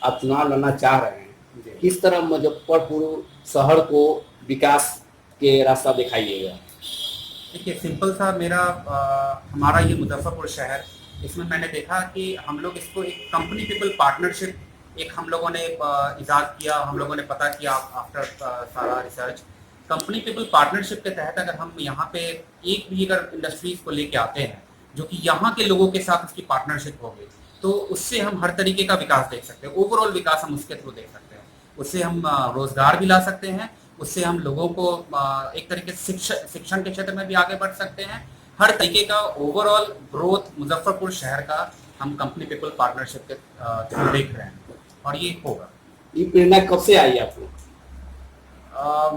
आप चुनाव लड़ना चाह रहे हैं, किस तरह मुजफ्फरपुर शहर को विकास के रास्ता दिखाइएगा? देखिए, सिंपल सा मेरा हमारा ये मुजफ्फरपुर शहर, इसमें मैंने देखा कि हम लोग इसको एक कंपनी पीपल पार्टनरशिप एक हम लोगों ने इजाद किया, हम लोगों ने पता किया आफ्टर सारा रिसर्च। कंपनी पीपल पार्टनरशिप के तहत अगर हम यहाँ पे एक भी अगर इंडस्ट्रीज को लेके आते हैं जो कि यहाँ के लोगों के साथ उसकी पार्टनरशिप होगी, तो उससे हम हर तरीके का विकास देख सकते हैं। ओवरऑल विकास हम उसके थ्रू देख सकते हैं। उससे हम रोजगार भी ला सकते हैं, उससे हम लोगों को एक तरीके से शिक्षण के क्षेत्र में भी आगे बढ़ सकते हैं। हर तरीके का ओवरऑल ग्रोथ मुजफ्फरपुर शहर का हम कंपनी पीपल पार्टनरशिप के थ्रू देख रहे हैं, और ये होगा। ये प्रेरणा कब से आई आपको?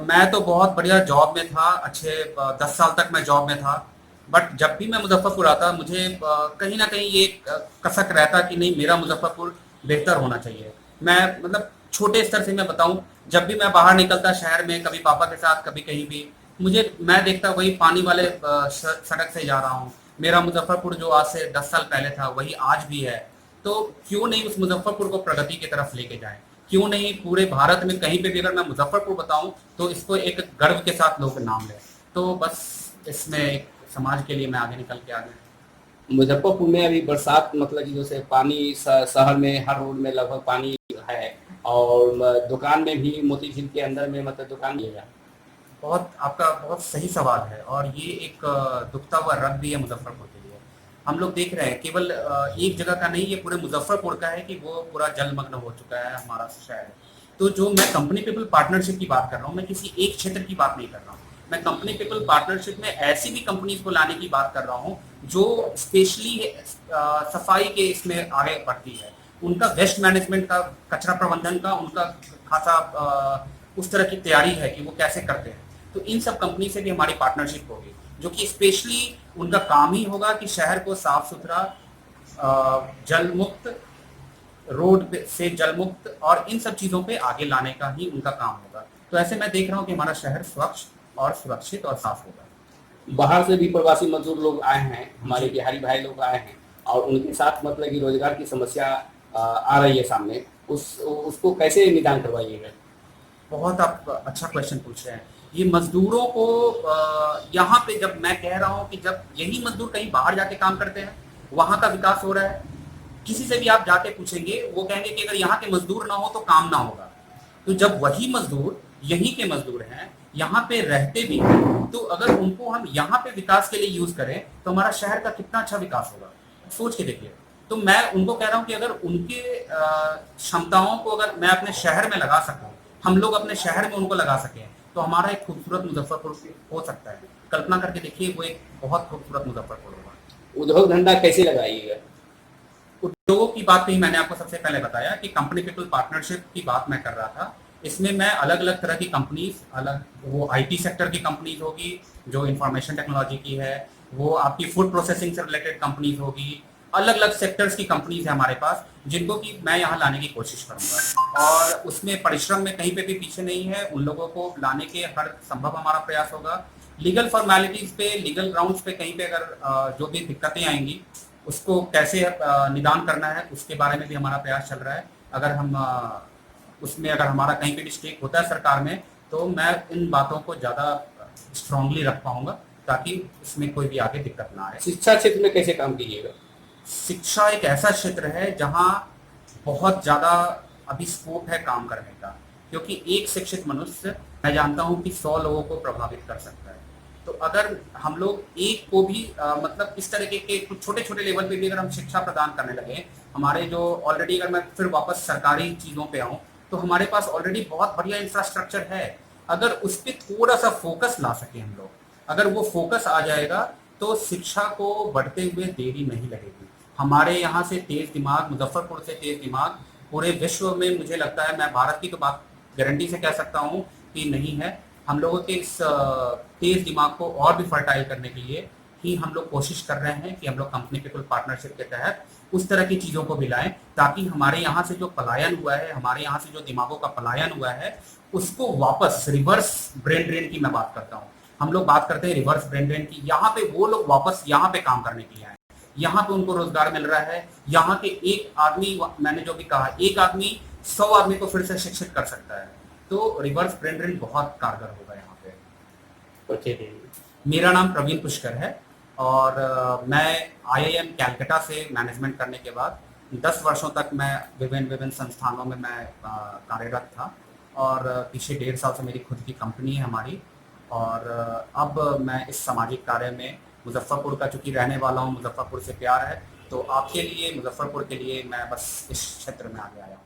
मैं तो बहुत बढ़िया जॉब में था, अच्छे 10 साल तक मैं जॉब में था। बट जब भी मैं मुजफ्फरपुर आता, मुझे कहीं ना कहीं ये कसक रहता कि नहीं, मेरा मुजफ्फरपुर बेहतर होना चाहिए। मैं मतलब छोटे स्तर से मैं बताऊं, जब भी मैं बाहर निकलता शहर में, कभी पापा के साथ कभी कहीं भी, मैं देखता वही पानी वाले सड़क से जा रहा हूँ। मेरा मुजफ्फरपुर जो आज से 10 साल पहले था वही आज भी है। तो क्यों नहीं उस मुजफ्फरपुर को प्रगति की तरफ लेके जाएं? क्यों नहीं पूरे भारत में कहीं पे भी अगर मैं मुजफ्फरपुर बताऊं तो इसको एक गर्व के साथ लोग नाम लें। तो बस इसमें एक समाज के लिए मैं आगे निकल के आ गया। मुजफ्फरपुर में अभी बरसात मतलब कि जैसे पानी शहर में हर रोड में लगभग पानी है, और दुकान में भी मोती झील के अंदर में मतलब दुकान भी है। आपका बहुत सही सवाल है, और ये एक दुखता हुआ रग भी है मुजफ्फरपुर के लिए। हम लोग देख रहे हैं केवल एक जगह का नहीं, ये पूरे मुजफ्फरपुर का है कि वो पूरा जलमग्न हो चुका है हमारा शहर। तो जो मैं कंपनी पीपल पार्टनरशिप की बात कर रहा हूँ, मैं किसी एक क्षेत्र की बात नहीं कर रहा हूँ। मैं कंपनी पीपल पार्टनरशिप में ऐसी भी कंपनीज को लाने की बात कर रहा हूँ जो स्पेशली सफाई के इसमें आगे बढ़ती है। उनका वेस्ट मैनेजमेंट का, कचरा प्रबंधन का उनका खासा उस तरह की तैयारी है कि वो कैसे करते हैं। तो इन सब कंपनी से भी हमारी पार्टनरशिप होगी, जो कि स्पेशली उनका काम ही होगा कि शहर को साफ सुथरा, जल मुक्त, रोड से जल मुक्त और इन सब चीज़ों पे आगे लाने का ही उनका काम होगा। तो ऐसे मैं देख रहा हूँ कि हमारा शहर स्वच्छ और सुरक्षित और साफ होगा। बाहर से भी प्रवासी मजदूर लोग आए हैं, हमारे बिहारी भाई लोग आए हैं, और उनके साथ मतलब कि रोजगार की समस्या आ रही है सामने, उसको कैसे निदान करवाइएगा? बहुत आप अच्छा क्वेश्चन पूछ रहे हैं। ये मजदूरों को यहाँ पे जब मैं कह रहा हूँ कि जब यही मजदूर कहीं बाहर जाके काम करते हैं, वहाँ का विकास हो रहा है। किसी से भी आप जाके पूछेंगे, वो कहेंगे कि अगर यहाँ के मजदूर ना हो तो काम ना होगा। तो जब वही मजदूर यहीं के मजदूर हैं, यहाँ पे रहते भी हैं, तो अगर उनको हम यहाँ पे विकास के लिए यूज करें तो हमारा शहर का कितना अच्छा विकास होगा, सोच के देखिए। तो मैं उनको कह रहा हूँ कि अगर उनके क्षमताओं को अगर मैं अपने शहर में लगा सकूँ, हम लोग अपने शहर में उनको लगा सकें, तो हमारा एक खूबसूरत मुजफ्फरपुर हो सकता है। कल्पना करके देखिए, वो एक बहुत खूबसूरत मुजफ्फरपुर होगा। उद्योग धंधा कैसे लगाइएगा? उद्योगों की बात नहीं, मैंने आपको सबसे पहले बताया कि कंपनी पीपल पार्टनरशिप की बात मैं कर रहा था। इसमें मैं अलग अलग तरह की कंपनीज, अलग वो आईटी सेक्टर की कंपनीज होगी जो इंफॉर्मेशन टेक्नोलॉजी की है, वो आपकी फूड प्रोसेसिंग से रिलेटेड कंपनीज होगी, अलग अलग सेक्टर्स की कंपनीज है हमारे पास, जिनको कि मैं यहाँ लाने की कोशिश करूँगा। और उसमें परिश्रम में कहीं पे भी पीछे नहीं है, उन लोगों को लाने के हर संभव हमारा प्रयास होगा। लीगल फॉर्मेलिटीज पे, लीगल ग्राउंड्स पे कहीं पे अगर जो भी दिक्कतें आएंगी, उसको कैसे निदान करना है, उसके बारे में भी हमारा प्रयास चल रहा है। अगर हम उसमें अगर हमारा कहीं पे भी स्टेक होता है सरकार में, तो मैं इन बातों को ज़्यादा स्ट्रांगली रख पाऊंगा ताकि इसमें कोई भी आगे दिक्कत ना आए। शिक्षा क्षेत्र में कैसे काम कीजिएगा? शिक्षा एक ऐसा क्षेत्र है जहाँ बहुत ज़्यादा अभी स्कोप है काम करने का, क्योंकि एक शिक्षित मनुष्य, मैं जानता हूँ कि 100 लोगों को प्रभावित कर सकता है। तो अगर हम लोग एक को भी मतलब इस तरह के कुछ छोटे छोटे लेवल पे भी अगर हम शिक्षा प्रदान करने लगे, हमारे जो ऑलरेडी, अगर मैं फिर वापस सरकारी चीज़ों पे आऊँ, तो हमारे पास ऑलरेडी बहुत बढ़िया इंफ्रास्ट्रक्चर है। अगर उस पर थोड़ा सा फोकस ला सके हम लोग, अगर वो फोकस आ जाएगा, तो शिक्षा को बढ़ते हुए देरी नहीं लगेगी। हमारे यहाँ से तेज दिमाग, मुजफ्फरपुर से तेज दिमाग पूरे विश्व में, मुझे लगता है, मैं भारत की तो बात गारंटी से कह सकता हूँ कि नहीं है। हम लोगों के इस तेज दिमाग को और भी फर्टाइल करने के लिए ही हम लोग कोशिश कर रहे हैं कि हम लोग कंपनी पीपल पार्टनरशिप के तहत उस तरह की चीज़ों को भी लाएं, ताकि हमारे यहाँ से जो पलायन हुआ है, हमारे यहाँ से जो दिमागों का पलायन हुआ है, उसको वापस, रिवर्स ब्रेन ड्रेन की मैं बात करता हूँ, हम लोग बात करते हैं रिवर्स ब्रेन ड्रेन की, यहाँ पे वो लोग वापस यहाँ पे काम करने के लिए आए, यहाँ पे उनको रोजगार मिल रहा है। यहाँ के एक आदमी, मैंने जो भी कहा, एक आदमी 100 आदमी को फिर से शिक्षित कर सकता है। तो रिवर्स ब्रेन ड्रेन बहुत कारगर होगा यहाँ पे। परिचय मेरा नाम प्रवीण पुष्कर है और मैं IIM कैलकाटा से मैनेजमेंट करने के बाद 10 वर्षों तक मैं विभिन्न संस्थानों में मैं कार्यरत था और पीछे 1.5 साल से मेरी खुद की कंपनी है हमारी। और अब मैं इस सामाजिक कार्य में मुजफ्फरपुर का चूँकि रहने वाला हूँ, मुजफ्फरपुर से प्यार है, तो आपके लिए, मुजफ्फरपुर के लिए मैं बस इस क्षेत्र में आगे आया हूँ।